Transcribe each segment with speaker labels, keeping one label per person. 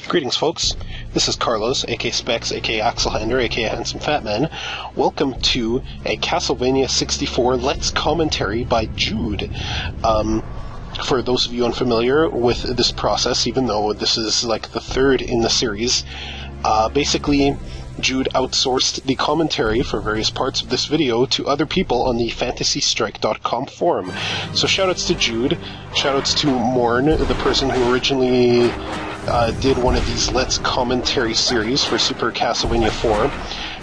Speaker 1: Greetings, folks. This is Carlos, aka Specs, aka Axelhander, aka Handsome Fat Man. Welcome to a Castlevania 64 Let's Commentary by Jude. For those of you unfamiliar with this process, even though this is like the third in the series, basically Jude outsourced the commentary for various parts of this video to other people on the FantasyStrike.com forum. So shoutouts to Jude, shoutouts to Morn, the person who originally did one of these Let's Commentary series for Super Castlevania 4,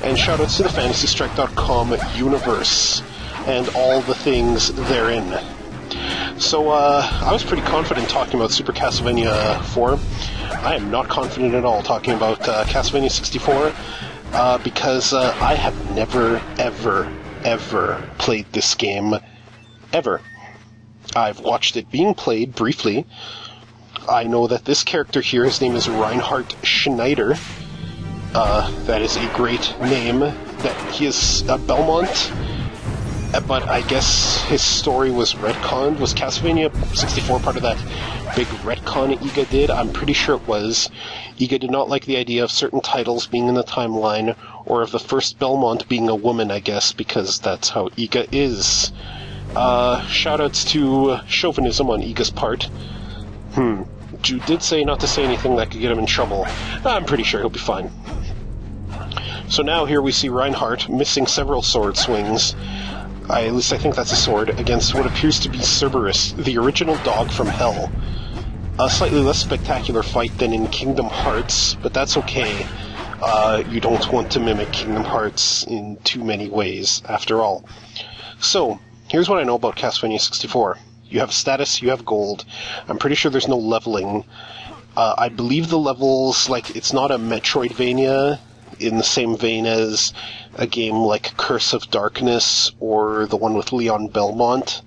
Speaker 1: and shoutouts to the FantasyStrike.com universe and all the things therein. So, I was pretty confident talking about Super Castlevania 4. I am not confident at all talking about Castlevania 64, because I have never, ever played this game, ever. I've watched it being played briefly. I know that this character here, his name is Reinhard Schneider. That is a great name. That he is a Belmont, but I guess his story was retconned. Was Castlevania 64 part of that big retcon Iga did? I'm pretty sure it was. Iga did not like the idea of certain titles being in the timeline, or of the first Belmont being a woman, I guess, because that's how Iga is. Shoutouts to chauvinism on Iga's part. Jude did say not to say anything that could get him in trouble. I'm pretty sure he'll be fine. So now here we see Reinhardt missing several sword swings. At least I think that's a sword, against what appears to be Cerberus, the original dog from Hell. A slightly less spectacular fight than in Kingdom Hearts, but that's okay. You don't want to mimic Kingdom Hearts in too many ways, after all. So, here's what I know about Castlevania 64. You have status, you have gold. I'm pretty sure there's no leveling. I believe the levels, like, it's not a Metroidvania in the same vein as a game like Curse of Darkness or the one with Leon Belmont.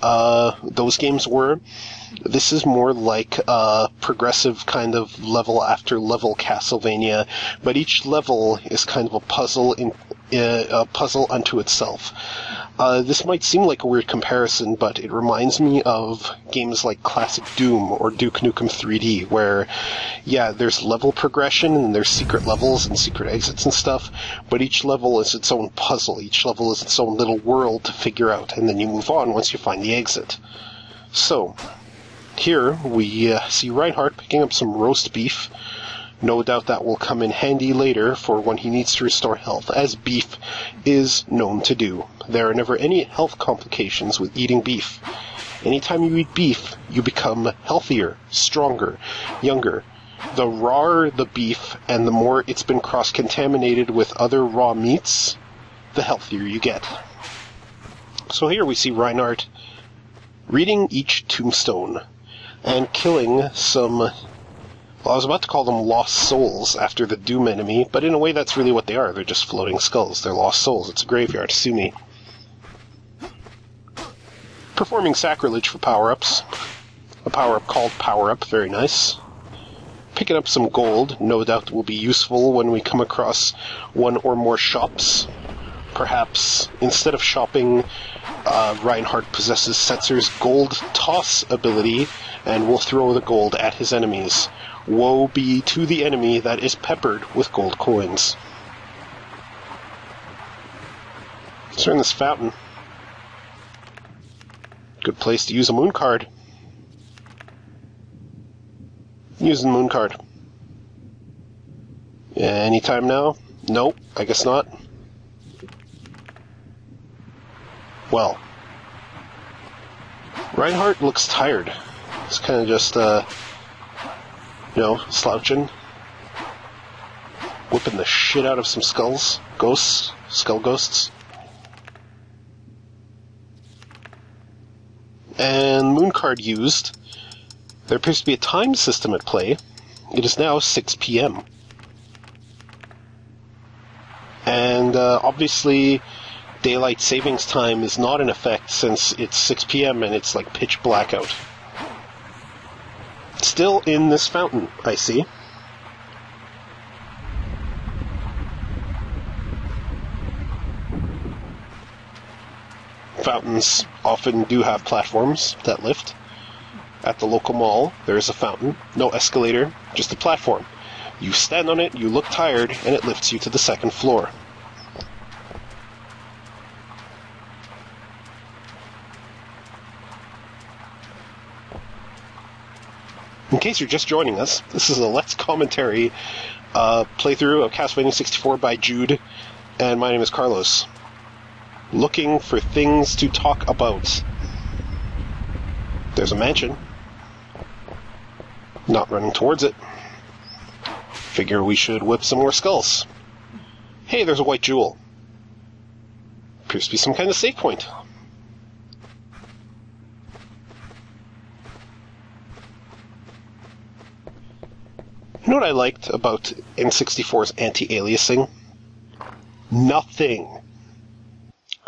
Speaker 1: Those games were. This is more like a progressive kind of level after level Castlevania, but each level is kind of a puzzle unto itself. This might seem like a weird comparison, but it reminds me of games like Classic Doom or Duke Nukem 3D, where, yeah, there's level progression and there's secret levels and secret exits and stuff, but each level is its own puzzle. Each level is its own little world to figure out, and then you move on once you find the exit. So, here we see Reinhardt picking up some roast beef. No doubt that will come in handy later for when he needs to restore health, as beef is known to do. There are never any health complications with eating beef. Anytime you eat beef, you become healthier, stronger, younger. The rawer the beef, and the more it's been cross-contaminated with other raw meats, the healthier you get. So here we see Reinhardt reading each tombstone and killing some... Well, I was about to call them lost souls after the Doom enemy, but in a way that's really what they are. They're just floating skulls. They're lost souls. It's a graveyard. Sue me. Performing sacrilege for power-ups. A power-up called Power-Up. Very nice. Picking up some gold. No doubt will be useful when we come across one or more shops. Perhaps, instead of shopping, Reinhardt possesses Setzer's gold toss ability and will throw the gold at his enemies. Woe be to the enemy that is peppered with gold coins. Let's turn this fountain. Good place to use a moon card. Using moon card. Anytime now? Nope, I guess not. Well, Reinhardt looks tired. He's kind of just, slouching. Whipping the shit out of some skulls. Ghosts. Skull ghosts. And moon card used. There appears to be a time system at play. It is now 6 p.m. And, obviously, daylight savings time is not in effect since it's 6 p.m. and it's like pitch blackout. Still in this fountain, I see. Fountains often do have platforms that lift. At the local mall, there is a fountain, no escalator, just a platform. You stand on it, you look tired, and it lifts you to the second floor. In case you're just joining us, this is a Let's Commentary playthrough of Castlevania 64 by Jude, and my name is Carlos. Looking for things to talk about. There's a mansion. Not running towards it. Figure we should whip some more skulls. Hey, there's a white jewel. Appears to be some kind of save point. You know what I liked about N64's anti-aliasing? Nothing.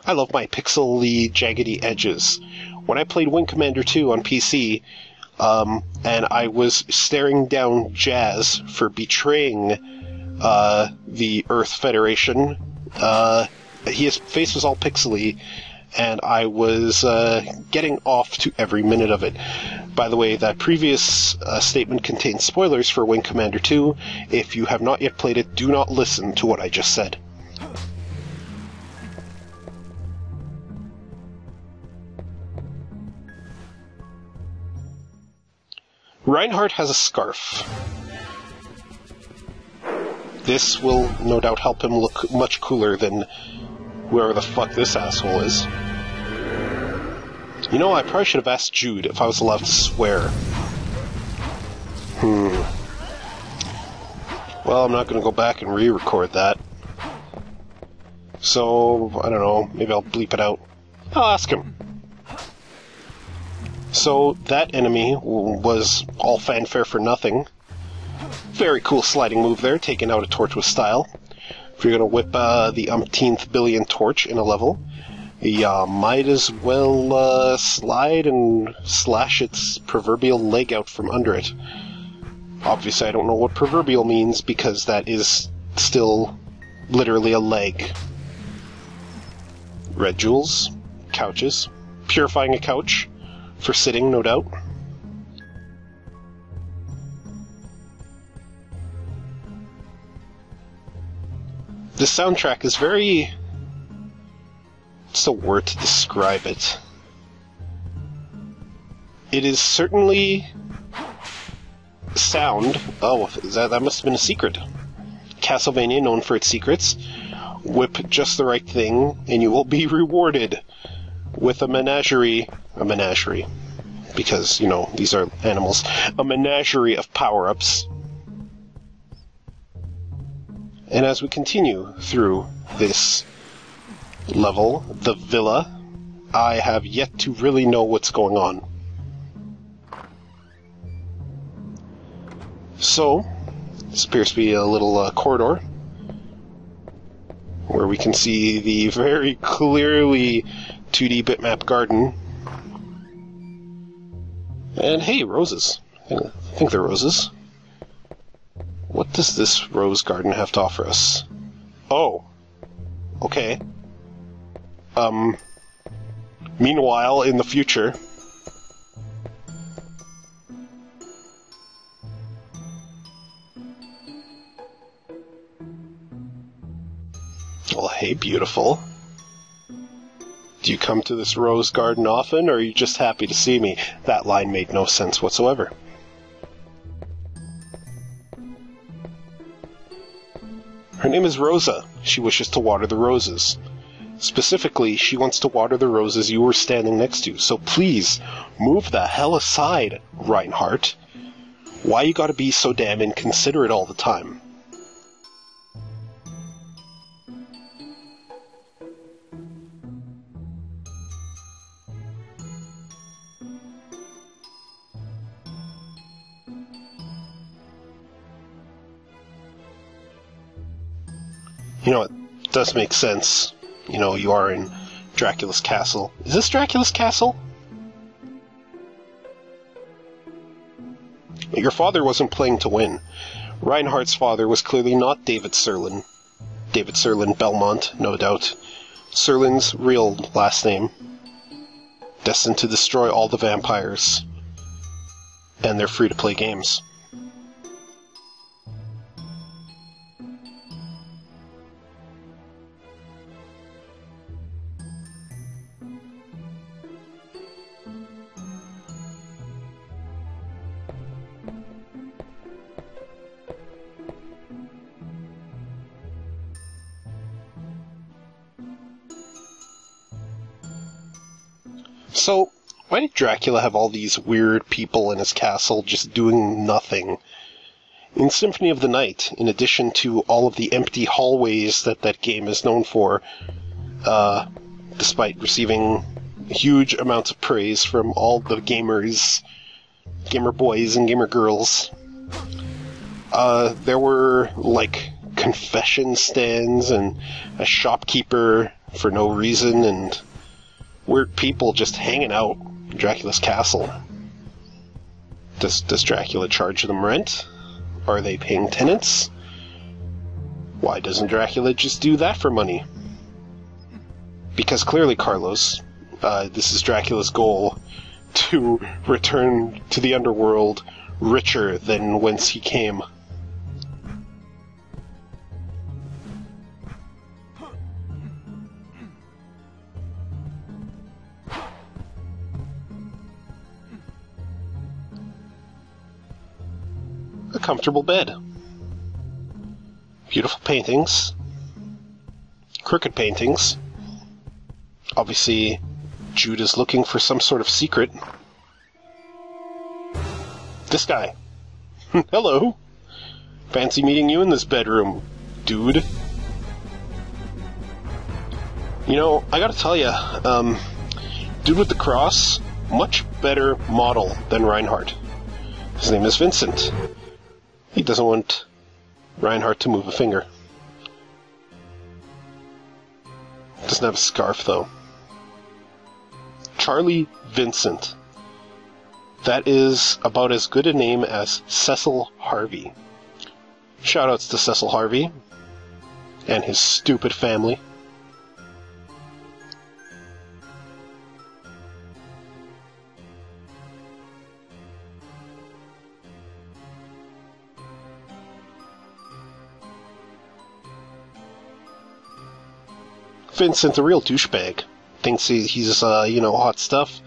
Speaker 1: I love my pixely, jaggedy edges. When I played Wing Commander 2 on PC, and I was staring down Jazz for betraying the Earth Federation, his face was all pixely, and I was getting off to every minute of it. By the way, that previous statement contains spoilers for Wing Commander 2. If you have not yet played it, do not listen to what I just said. Reinhardt has a scarf. This will no doubt help him look much cooler than whoever the fuck this asshole is. You know, I probably should have asked Jude if I was allowed to swear. Well, I'm not going to go back and re-record that. So, I don't know, maybe I'll bleep it out. I'll ask him. So, that enemy was all fanfare for nothing. Very cool sliding move there, taking out a torch with style. If you're going to whip the umpteenth billion torch in a level, you might as well slide and slash its proverbial leg out from under it. Obviously, I don't know what proverbial means, because that is still literally a leg. Red jewels, couches, purifying a couch. For sitting, no doubt. The soundtrack is very... What's the word to describe it? It is certainly... sound. Oh, that must have been a secret. Castlevania, known for its secrets. Whip just the right thing, and you will be rewarded with a menagerie, because, you know, these are animals, a menagerie of power-ups. And as we continue through this level, the villa, I have yet to really know what's going on. So, this appears to be a little corridor, where we can see the very clearly 2D bitmap garden. And hey, roses. I think they're roses. What does this rose garden have to offer us? Oh. Okay. Meanwhile, in the future... Well, hey, beautiful. Do you come to this rose garden often, or are you just happy to see me? That line made no sense whatsoever. Her name is Rosa. She wishes to water the roses. Specifically, she wants to water the roses you were standing next to, so please, move the hell aside, Reinhardt. Why you gotta be so damn inconsiderate all the time? You know, it does make sense. You know, you are in Dracula's castle. Is this Dracula's castle? Your father wasn't playing to win. Reinhardt's father was clearly not David Serlin. David Serlin Belmont, no doubt. Serlin's real last name. Destined to destroy all the vampires. and they're free-to-play games. So, why did Dracula have all these weird people in his castle just doing nothing? In Symphony of the Night, in addition to all of the empty hallways that game is known for, despite receiving huge amounts of praise from all the gamers, gamer boys and gamer girls, there were, like, confession stands and a shopkeeper for no reason, and weird people just hanging out in Dracula's castle. Does Dracula charge them rent? Are they paying tenants? Why doesn't Dracula just do that for money? Because clearly, Carlos, this is Dracula's goal, to return to the underworld richer than whence he came. A comfortable bed. Beautiful paintings. Crooked paintings. Obviously, Jude is looking for some sort of secret. This guy. Hello. Fancy meeting you in this bedroom, dude. You know, I gotta tell ya, dude with the cross, much better model than Reinhardt. His name is Vincent. He doesn't want Reinhardt to move a finger. Doesn't have a scarf, though. Charlie Vincent. That is about as good a name as Cecil Harvey. Shoutouts to Cecil Harvey and his stupid family. Vincent, a real douchebag. Thinks he's hot stuff.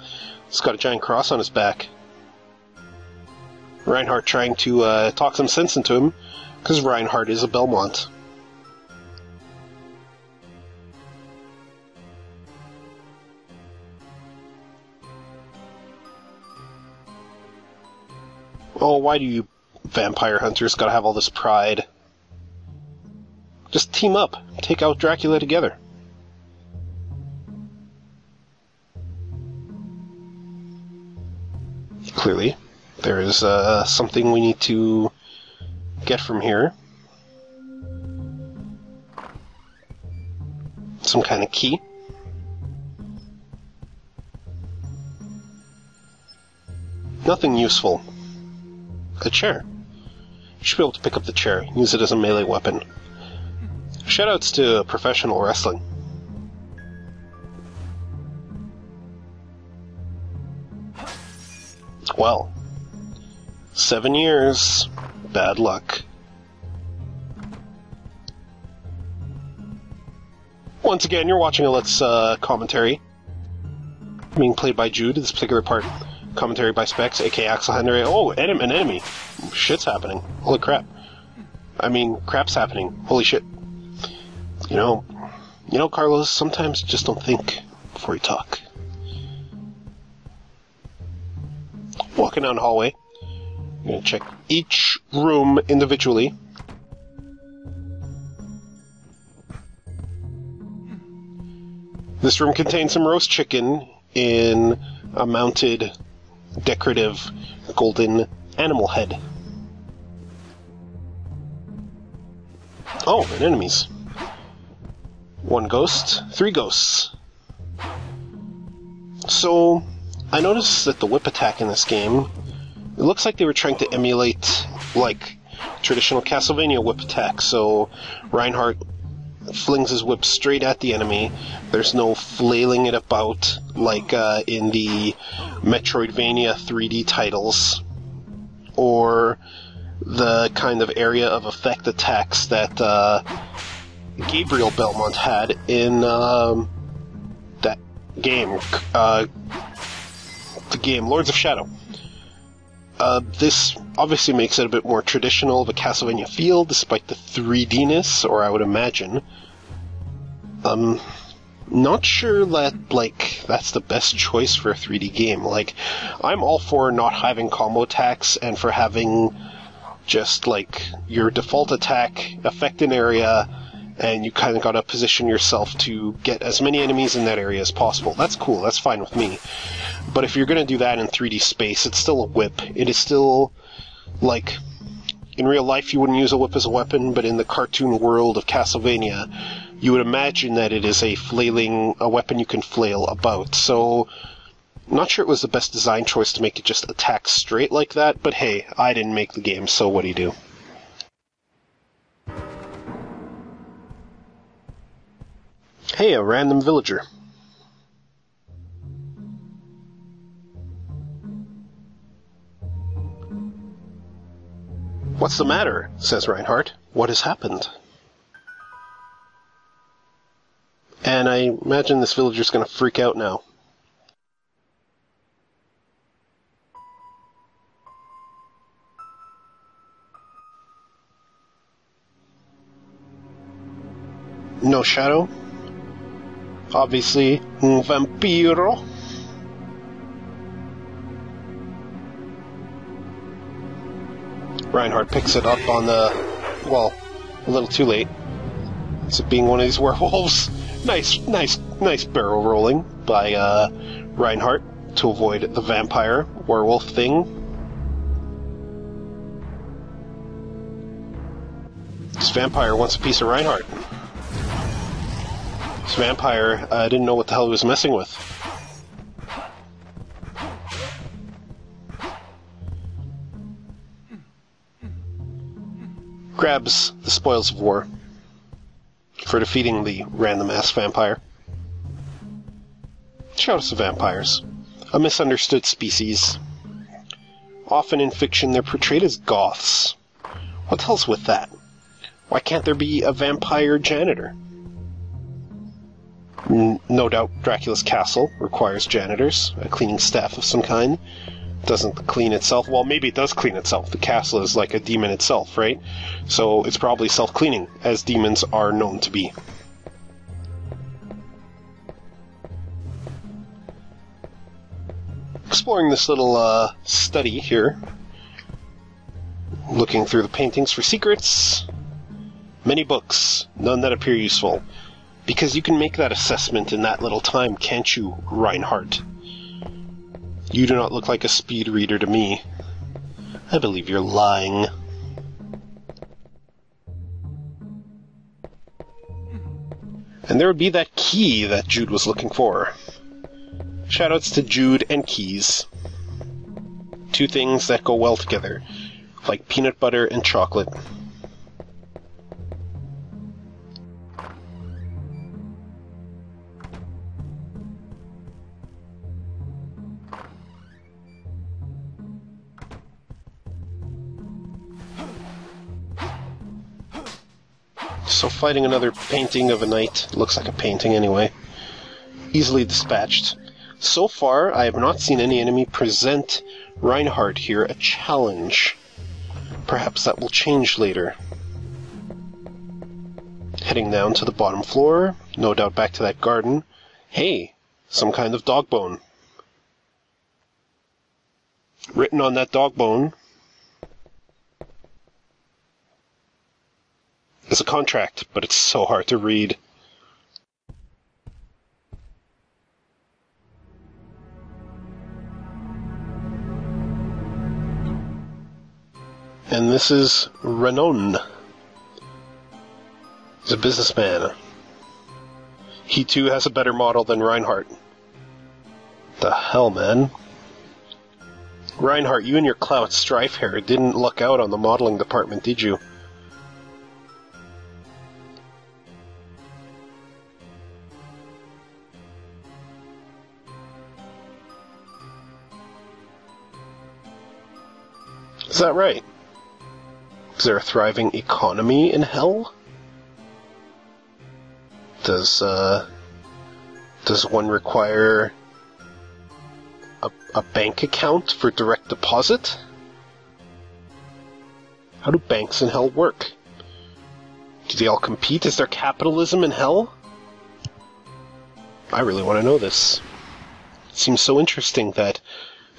Speaker 1: He's got a giant cross on his back. Reinhardt trying to talk some sense into him, because Reinhardt is a Belmont. Oh, why do you vampire hunters gotta have all this pride? Just team up. Take out Dracula together. Clearly, there is something we need to get from here. Some kind of key. Nothing useful. A chair. You should be able to pick up the chair, use it as a melee weapon. Shoutouts to professional wrestling. Well, 7 years. Bad luck. Once again, you're watching a Let's commentary being played by Jude. This particular part, commentary by Specs, aka Axel Henry. Oh, an enemy. Shit's happening. Holy crap. I mean, crap's happening. Holy shit. You know, Carlos, sometimes you just don't think before you talk. Walking down the hallway. I'm going to check each room individually. This room contains some roast chicken in a mounted, decorative, golden animal head. Oh, and enemies. 1 ghost, 3 ghosts. So, I noticed that the whip attack in this game, it looks like they were trying to emulate, like, traditional Castlevania whip attack. So, Reinhardt flings his whip straight at the enemy. There's no flailing it about, like in the Metroidvania 3D titles. or the kind of area of effect attacks that Gabriel Belmont had in that game, the game Lords of Shadow. This obviously makes it a bit more traditional of a Castlevania feel, despite the 3D-ness, or I would imagine. Not sure that, like, that's the best choice for a 3D game. Like, I'm all for not having combo attacks and for having just, like, your default attack affect an area, and you kind of gotta position yourself to get as many enemies in that area as possible. That's cool, that's fine with me. But if you're gonna do that in 3D space, it's still a whip. It is still, like, in real life you wouldn't use a whip as a weapon, but in the cartoon world of Castlevania, you would imagine that it is a weapon you can flail about. So, not sure it was the best design choice to make it just attack straight like that, but hey, I didn't make the game, so what do you do? Hey, a random villager. What's the matter? Says Reinhardt. What has happened? And I imagine this villager's gonna freak out now. No shadow? Obviously, un vampiro. Reinhardt picks it up on a little too late. It's being one of these werewolves. Nice barrel rolling by Reinhardt to avoid the vampire werewolf thing. This vampire wants a piece of Reinhardt. This vampire didn't know what the hell he was messing with. Grabs the spoils of war for defeating the random-ass vampire. Shout out to vampires. A misunderstood species. Often in fiction they're portrayed as goths. What the hell's with that? Why can't there be a vampire janitor? No doubt Dracula's castle requires janitors, a cleaning staff of some kind. Doesn't clean itself. Well, maybe it does clean itself. The castle is like a demon itself, right? So it's probably self-cleaning, as demons are known to be. Exploring this little study here. Looking through the paintings for secrets. Many books, none that appear useful. Because you can make that assessment in that little time, can't you, Reinhardt? You do not look like a speed reader to me. I believe you're lying. And there would be that key that Jude was looking for. Shoutouts to Jude and keys. Two things that go well together, like peanut butter and chocolate. So fighting another painting of a knight, looks like a painting anyway, easily dispatched. So far, I have not seen any enemy present Reinhardt here a challenge. Perhaps that will change later. Heading down to the bottom floor, no doubt back to that garden. Hey, some kind of dog bone. Written on that dog bone is a contract, but it's so hard to read. And this is Renon. He's a businessman. He too has a better model than Reinhardt. The hell, man? Reinhardt, you and your clout strife hair didn't luck out on the modeling department, did you? Is that right? Is there a thriving economy in hell? Does one require a bank account for direct deposit? How do banks in hell work? Do they all compete? Is there capitalism in hell? I really want to know this. It seems so interesting that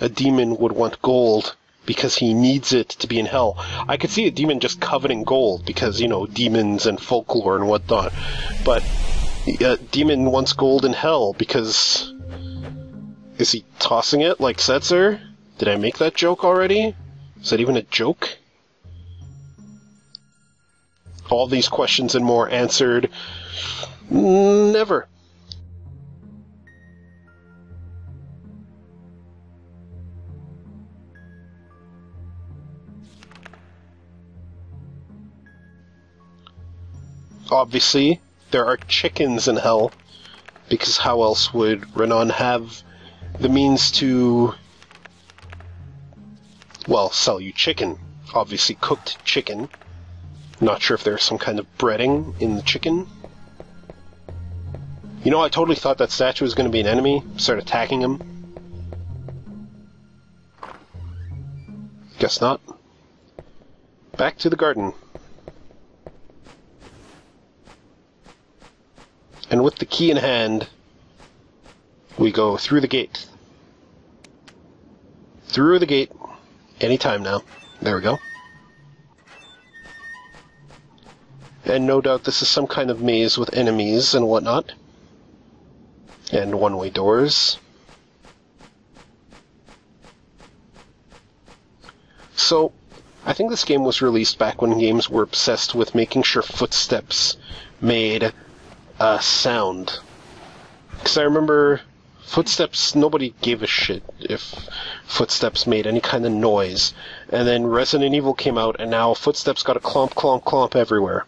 Speaker 1: a demon would want gold because he needs it to be in hell. I could see a demon just coveting gold because, you know, demons and folklore and whatnot. But a demon wants gold in hell because... Is he tossing it like Setzer? Did I make that joke already? Is that even a joke? All these questions and more answered... Never. Obviously, there are chickens in hell, because how else would Renan have the means to, well, sell you chicken? Obviously cooked chicken. Not sure if there's some kind of breading in the chicken. You know, I totally thought that statue was going to be an enemy. Start attacking him. Guess not. Back to the garden. And with the key in hand, we go through the gate. Through the gate. Anytime now. There we go. And no doubt this is some kind of maze with enemies and whatnot. And one-way doors. So, I think this game was released back when games were obsessed with making sure footsteps made a sound. Because I remember footsteps, nobody gave a shit if footsteps made any kind of noise. And then Resident Evil came out, and now footsteps got a clomp, clomp, clomp everywhere.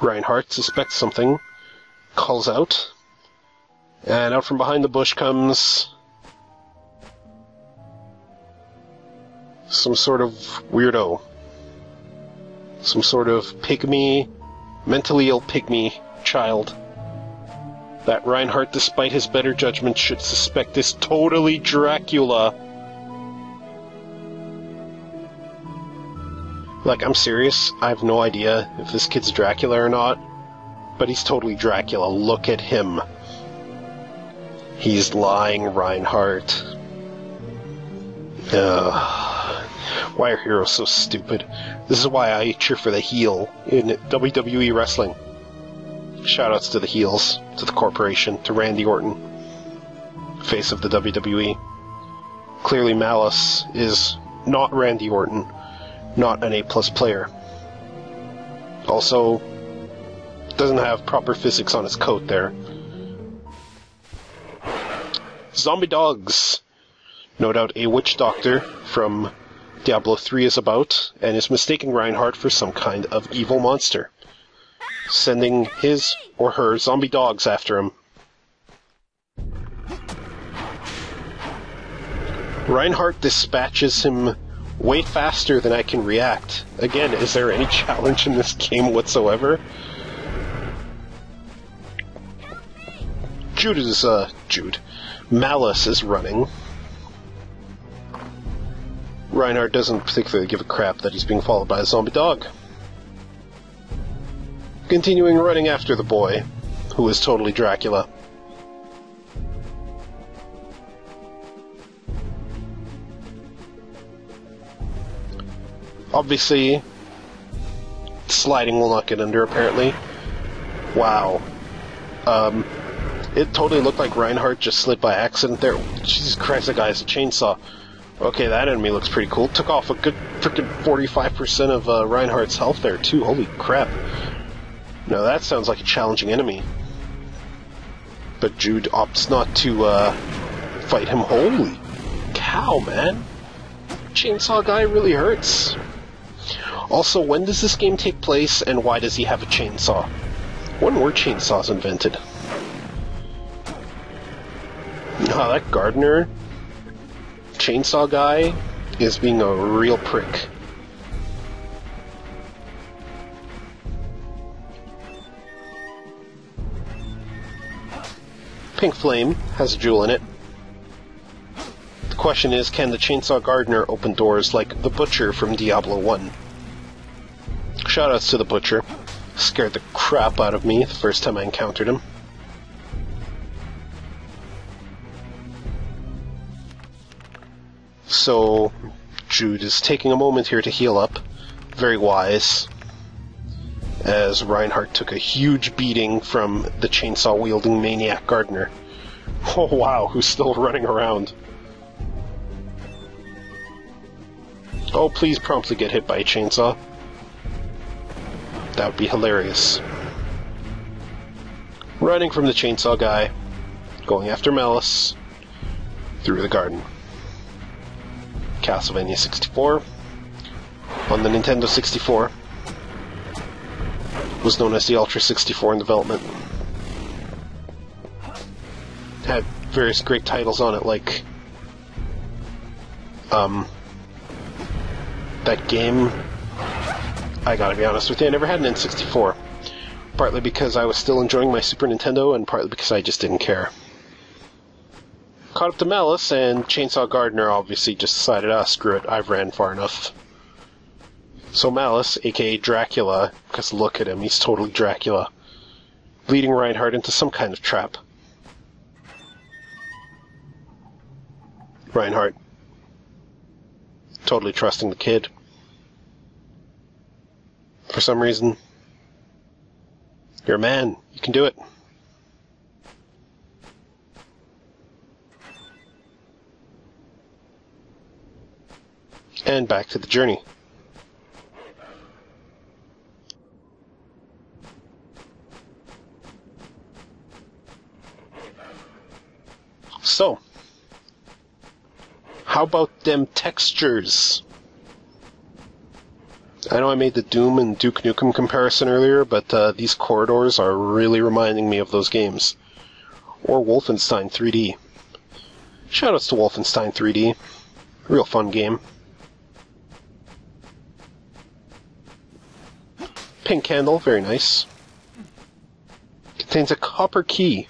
Speaker 1: Reinhardt suspects something, calls out, and out from behind the bush comes some sort of weirdo. Some sort of pygmy, mentally ill pygmy child that Reinhardt, despite his better judgment, should suspect is totally Dracula. Like, I'm serious, I have no idea if this kid's Dracula or not, but he's totally Dracula. Look at him. He's lying, Reinhardt. Why are heroes so stupid? This is why I cheer for the heel in WWE wrestling. Shoutouts to the heels, to the corporation, to Randy Orton, face of the WWE. Clearly Malice is not Randy Orton, not an A-plus player. Also, doesn't have proper physics on his coat there. Zombie dogs! No doubt a witch doctor from Diablo 3 is about, and is mistaking Reinhardt for some kind of evil monster, sending his or her zombie dogs after him. Reinhardt dispatches him way faster than I can react. Again, is there any challenge in this game whatsoever? Malice is running. Reinhardt doesn't particularly give a crap that he's being followed by a zombie dog. Continuing running after the boy, who is totally Dracula. Obviously, sliding will not get under, apparently. Wow. It totally looked like Reinhardt just slid by accident there. Jesus Christ, that guy has a chainsaw. Okay, that enemy looks pretty cool. Took off a good frickin' 45% of Reinhardt's health there, too. Holy crap. Now that sounds like a challenging enemy. But Jude opts not to fight him. Holy cow, man. Chainsaw guy really hurts. Also, when does this game take place, and why does he have a chainsaw? When were chainsaws invented? Oh, that gardener chainsaw guy is being a real prick. Pink Flame has a jewel in it. The question is, can the Chainsaw Gardener open doors like the Butcher from Diablo 1? Shoutouts to the Butcher. Scared the crap out of me the first time I encountered him. So, Jude is taking a moment here to heal up. Very wise. As Reinhardt took a huge beating from the chainsaw-wielding maniac gardener. Oh wow, who's still running around. Oh, please promptly get hit by a chainsaw. That would be hilarious. Running from the chainsaw guy, going after Malice, through the garden. Castlevania 64, on the Nintendo 64. Was known as the Ultra 64 in development. Had various great titles on it, like that game. I gotta be honest with you, I never had an N64. Partly because I was still enjoying my Super Nintendo, and partly because I just didn't care. Caught up to Malice, and Chainsaw Gardener obviously just decided, screw it, I've ran far enough. So Malice, aka Dracula, because look at him, he's totally Dracula, leading Reinhardt into some kind of trap. Reinhardt, totally trusting the kid. For some reason, you're a man, you can do it. And back to the journey. So, how about them textures? I know I made the Doom and Duke Nukem comparison earlier, but these corridors are really reminding me of those games. Or Wolfenstein 3D. Shoutouts to Wolfenstein 3D. Real fun game. Pink candle, very nice. Contains a copper key.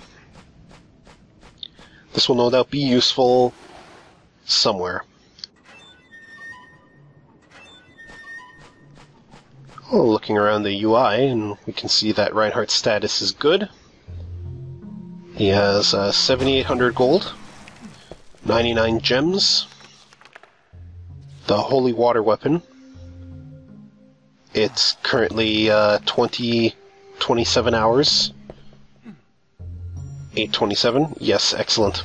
Speaker 1: This will no doubt be useful somewhere. Oh, looking around the UI, and we can see that Reinhardt's status is good. He has 7,800 gold, 99 gems, the Holy Water Weapon. It's currently 27 hours. 8:27. Yes, excellent.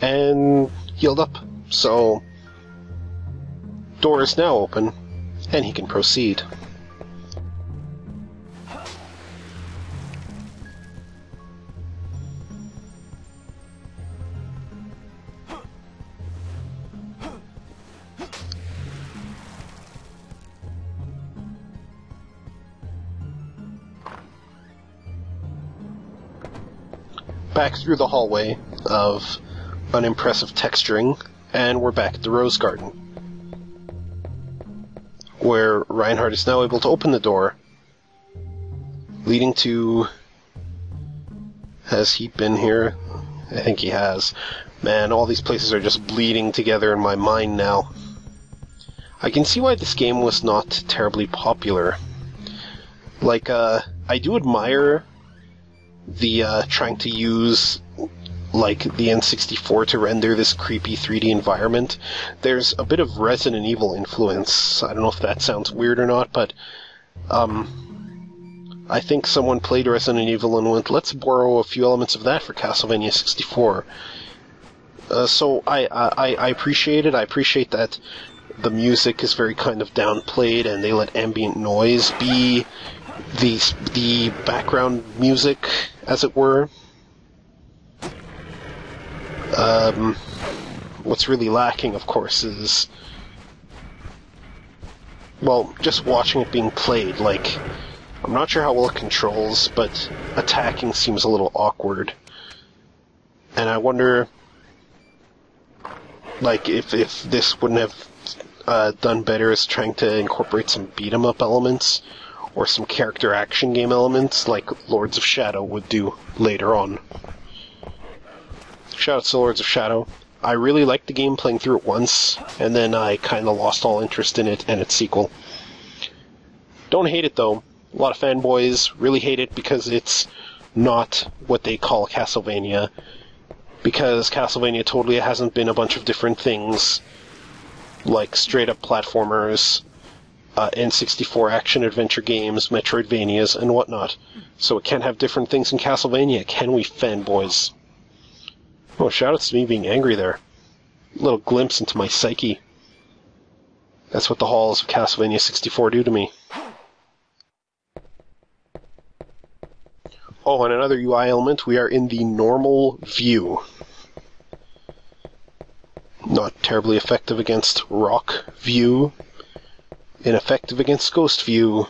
Speaker 1: And healed up. So, door is now open, and he can proceed. Back through the hallway of unimpressive texturing, and we're back at the Rose Garden, where Reinhardt is now able to open the door, leading to... Has he been here? I think he has. Man, all these places are just bleeding together in my mind now. I can see why this game was not terribly popular. Like, I do admire the trying to use like the N64 to render this creepy 3D environment. There's a bit of Resident Evil influence. I don't know if that sounds weird or not, but I think someone played Resident Evil and went, let's borrow a few elements of that for Castlevania 64. So I appreciate it. I appreciate that the music is very kind of downplayed, and they let ambient noise be the background music, as it were. What's really lacking, of course, is, well, just watching it being played. Like, I'm not sure how well it controls, but attacking seems a little awkward. And I wonder, like, if this wouldn't have done better as trying to incorporate some beat-em-up elements or some character action game elements like Lords of Shadow would do later on. Shoutouts to Lords of Shadow. I really liked the game playing through it once, and then I kind of lost all interest in it and its sequel. Don't hate it, though. A lot of fanboys really hate it because it's not what they call Castlevania. Because Castlevania totally hasn't been a bunch of different things, like straight-up platformers, N64 action-adventure games, Metroidvanias, and whatnot. So it can't have different things in Castlevania, can we, fanboys? Oh, shoutouts to me being angry there. A little glimpse into my psyche. That's what the halls of Castlevania 64 do to me. Oh, and another UI element, we are in the normal view. Not terribly effective against rock view. Ineffective against ghost view.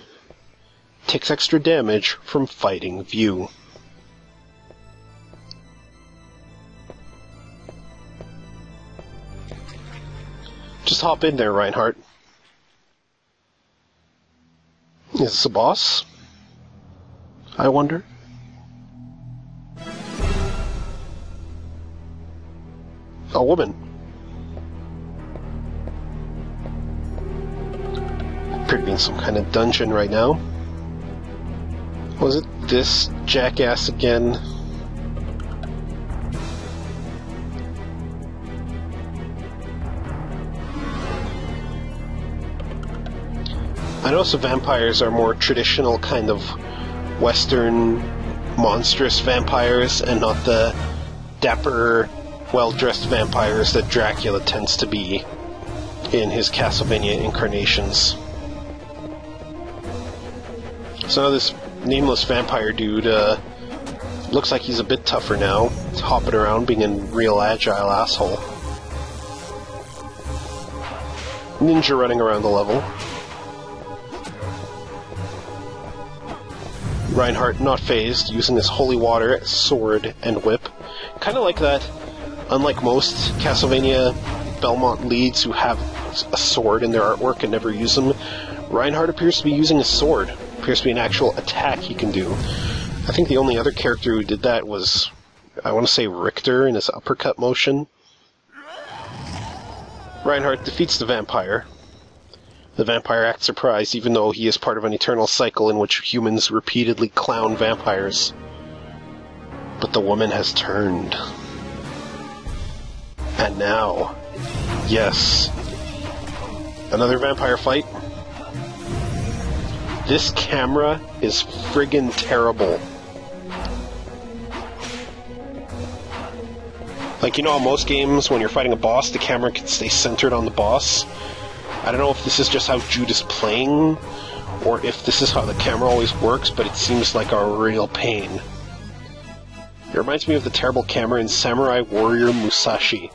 Speaker 1: Takes extra damage from fighting view. Just hop in there, Reinhardt. Is this a boss? I wonder. A woman. Appear to be in some kind of dungeon right now. Was it this jackass again? I know some vampires are more traditional kind of Western monstrous vampires and not the dapper, well-dressed vampires that Dracula tends to be in his Castlevania incarnations. So this nameless vampire dude looks like he's a bit tougher now. He's hopping around being a real agile asshole. Ninja running around the level. Reinhardt, not phased, using his holy water, sword, and whip. Kind of like that, unlike most Castlevania Belmont leads who have a sword in their artwork and never use them, Reinhardt appears to be using a sword. Appears to be an actual attack he can do. I think the only other character who did that was, I want to say, Richter in his uppercut motion. Reinhardt defeats the vampire. The vampire acts surprised, even though he is part of an eternal cycle in which humans repeatedly clown vampires. But the woman has turned. And now, yes, another vampire fight. This camera is friggin' terrible. Like, you know how most games, when you're fighting a boss, the camera can stay centered on the boss? I don't know if this is just how Jude is playing, or if this is how the camera always works, but it seems like a real pain. It reminds me of the terrible camera in Samurai Warrior Musashi,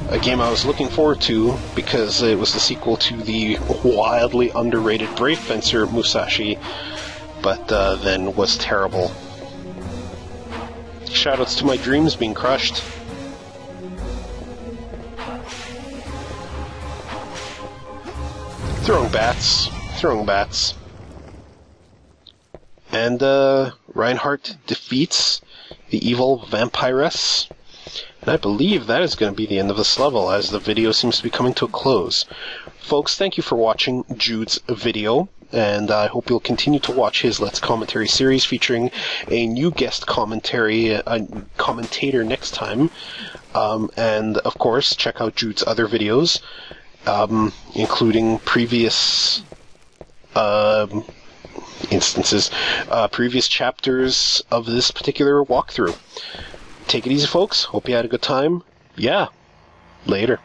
Speaker 1: a game I was looking forward to because it was the sequel to the wildly underrated Brave Fencer Musashi, but then was terrible. Shoutouts to my dreams being crushed. Throwing bats. And Reinhardt defeats the evil vampiress. And I believe that is going to be the end of this level, as the video seems to be coming to a close. Folks, thank you for watching Jude's video, and I hope you'll continue to watch his Let's Commentary series featuring a new guest commentator next time. And, of course, check out Jude's other videos, including previous instances, previous chapters of this particular walkthrough. Take it easy, folks. Hope you had a good time. Yeah. Later.